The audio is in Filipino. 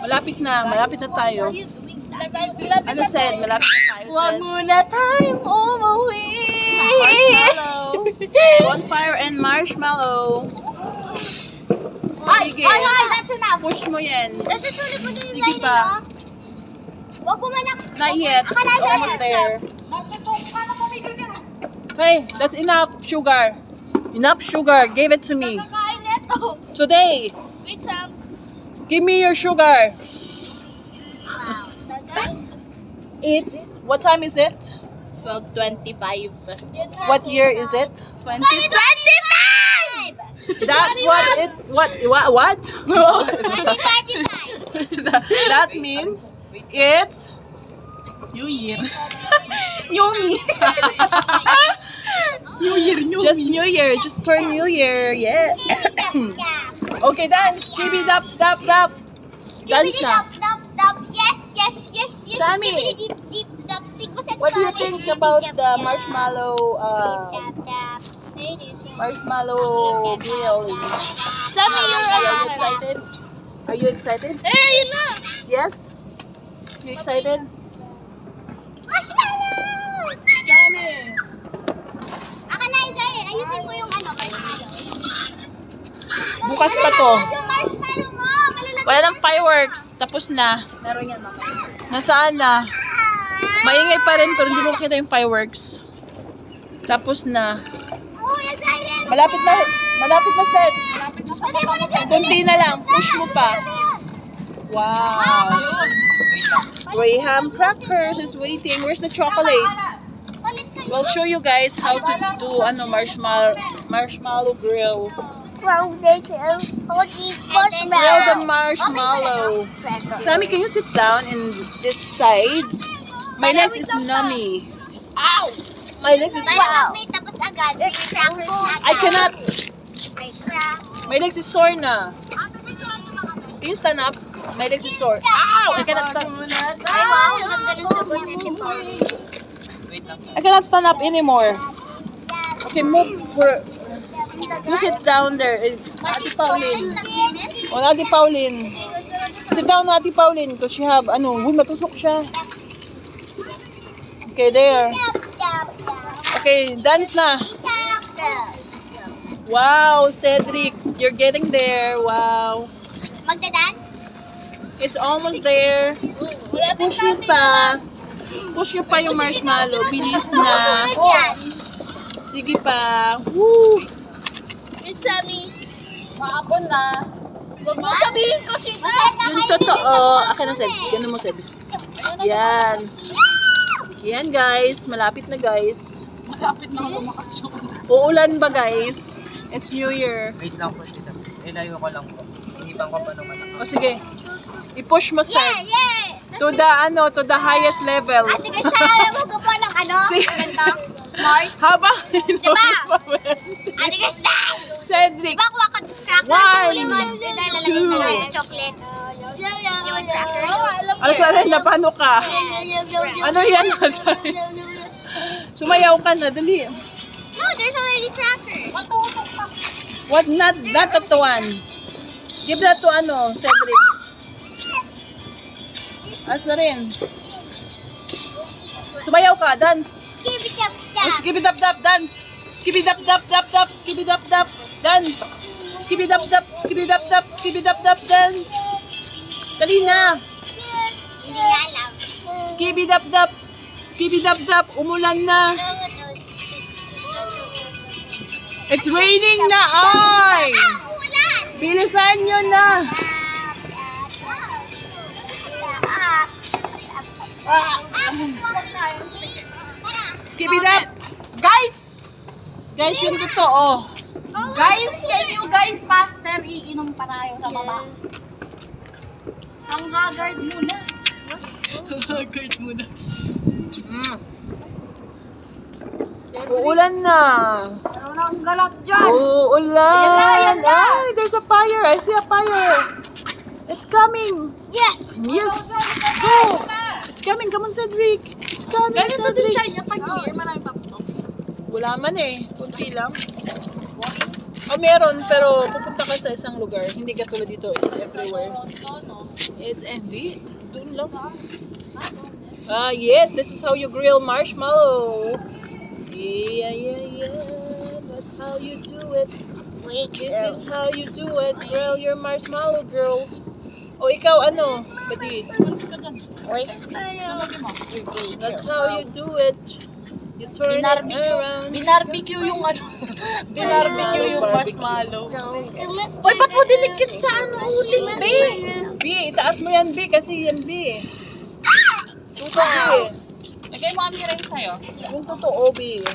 Malapit na tayo. Ano said? Malapit na tayo, Huwag said. muna tayong umuwi. Marshmallow. Bonfire and marshmallow. Sige. That's enough. Push mo yan. Kasi sulit ko din Sige pa. Huwag kumanak. Not yet. Almost there. Hey, that's enough sugar. Enough sugar. Give it to me. Kakain neto. Today. Wait, Sam. Give me your sugar. Wow. It's, what time is it? 12:25. What year is it? 2025! That what 2025! that means it's New Year. New Year. just New Year. Just turn New Year. Yeah. Okay, dance. Give it up, dap, dap. Dance na. Yes. Sammy, what do you think about the marshmallow grilling? Sammy, Are you excited? Are you excited? Yun na. Yes? You excited? Marshmallow! Sammy! Ayusin ko yung marshmallow. Bukas pa to. Yung marshmallow mo! Wala nang fireworks. Tapos na. Meron yan, mama. Nasaan na? Maingay pa rin pero hindi mo kita yung fireworks. Tapos na. Oh, yes, I am. Malapit na set. Lagay mo na siya. Kunti na lang. Push mo pa. Wow. Graham crackers is waiting. Where's the chocolate? We'll show you guys how to do marshmallow grill. Wow, they can hold these Grill the marshmallow. Sammy, can you sit down in this side? My legs is nummy. Ow! My legs is Wow. Tapos agad, may crackers agad. I cannot. May crack. My legs is sore na. Can you stand up? My legs is sore. Ow! I cannot stand. Ay, wow, ganda ng sagot ni Tito. I cannot stand up anymore. Okay, move. You sit down there. Ate Pauline. O, Ate Pauline. Sit down, Ate Pauline. Because she have, matusok siya. Okay, there. Okay, dance na. Wow, Cedric. You're getting there. Wow. Magda-dance? It's almost there. Push nyo pa. Push nyo pa yung marshmallow. Bilis na. Sige pa. Woo! It's Sammy. Maapon na. Huwag mo sabihin ko sino. Yung totoo. Akin na, Sed. Ganun mo, Sed. Yan. Yan, guys. Malapit na, guys. Malapit na lumakas yung Uulan ba, guys? It's New Year. Wait lang po, tita. Ilayo ko lang po. Inipan ko pa naman ako. O, sige. I-push mo, Sed. Yeah! To the highest level. Sige, sa mo ko po ng ganito. S'mores. Habang Diba? Ate Krista! Cedric. Diba kuha ka cracker? One, Lemons. Dahil lalagay na lang ng chocolate. Yung crackers. Alsalena, paano ka? Ano yan? Sumayaw ka na, dali. No, there's already crackers. What, not that one. Give that to Cedric. Asa rin. Sumayaw ka, dance. Skibidi-dap-dap. Dance. Skibidi-dap-dap-dap-dap, skibidi-dap-dap, dance. Skibidi-dap-dap, skibidi-dap-dap, skibidi-dap-dap, dance. Dali na. Hindi niya alam. Skibidi-dap-dap, skibidi-dap-dap, umulan na. It's raining na, ay! Ulan! Bilisan nyo na. Skibidi-dap. Guys! Guys, yung totoo. Guys, can you guys master iinom pa tayo sa baba? Ang haggard muna. Haggard muna. Uulan na. Meron na ang galak dyan. Uulan. Ay, there's a fire. I see a fire. It's coming. Yes! Yes. Go. It's coming. Come on, Cedric. It's coming, Ganito din Cedric. sa inyo pag New Year, marami pa po. Wala man eh. Kunti lang. Meron, pero pupunta ka sa isang lugar. Hindi ka tulad dito, it's everywhere. Toronto, no? It's hindi. Doon lang. Yes, this is how you grill marshmallow. Yeah. That's how you do it. This is how you do it. Grill your marshmallow, girls. O ikaw, ano? Badi. That's how you do it. You turn it around. Binarbecue yung ano. Binarbecue yung marshmallow. Uy, ba't mo dinikit sa ano uling, be? B, itaas mo yan, B, kasi yan, B. Totoo, B. Lagay mo kami rin sa'yo. Yung totoo, B.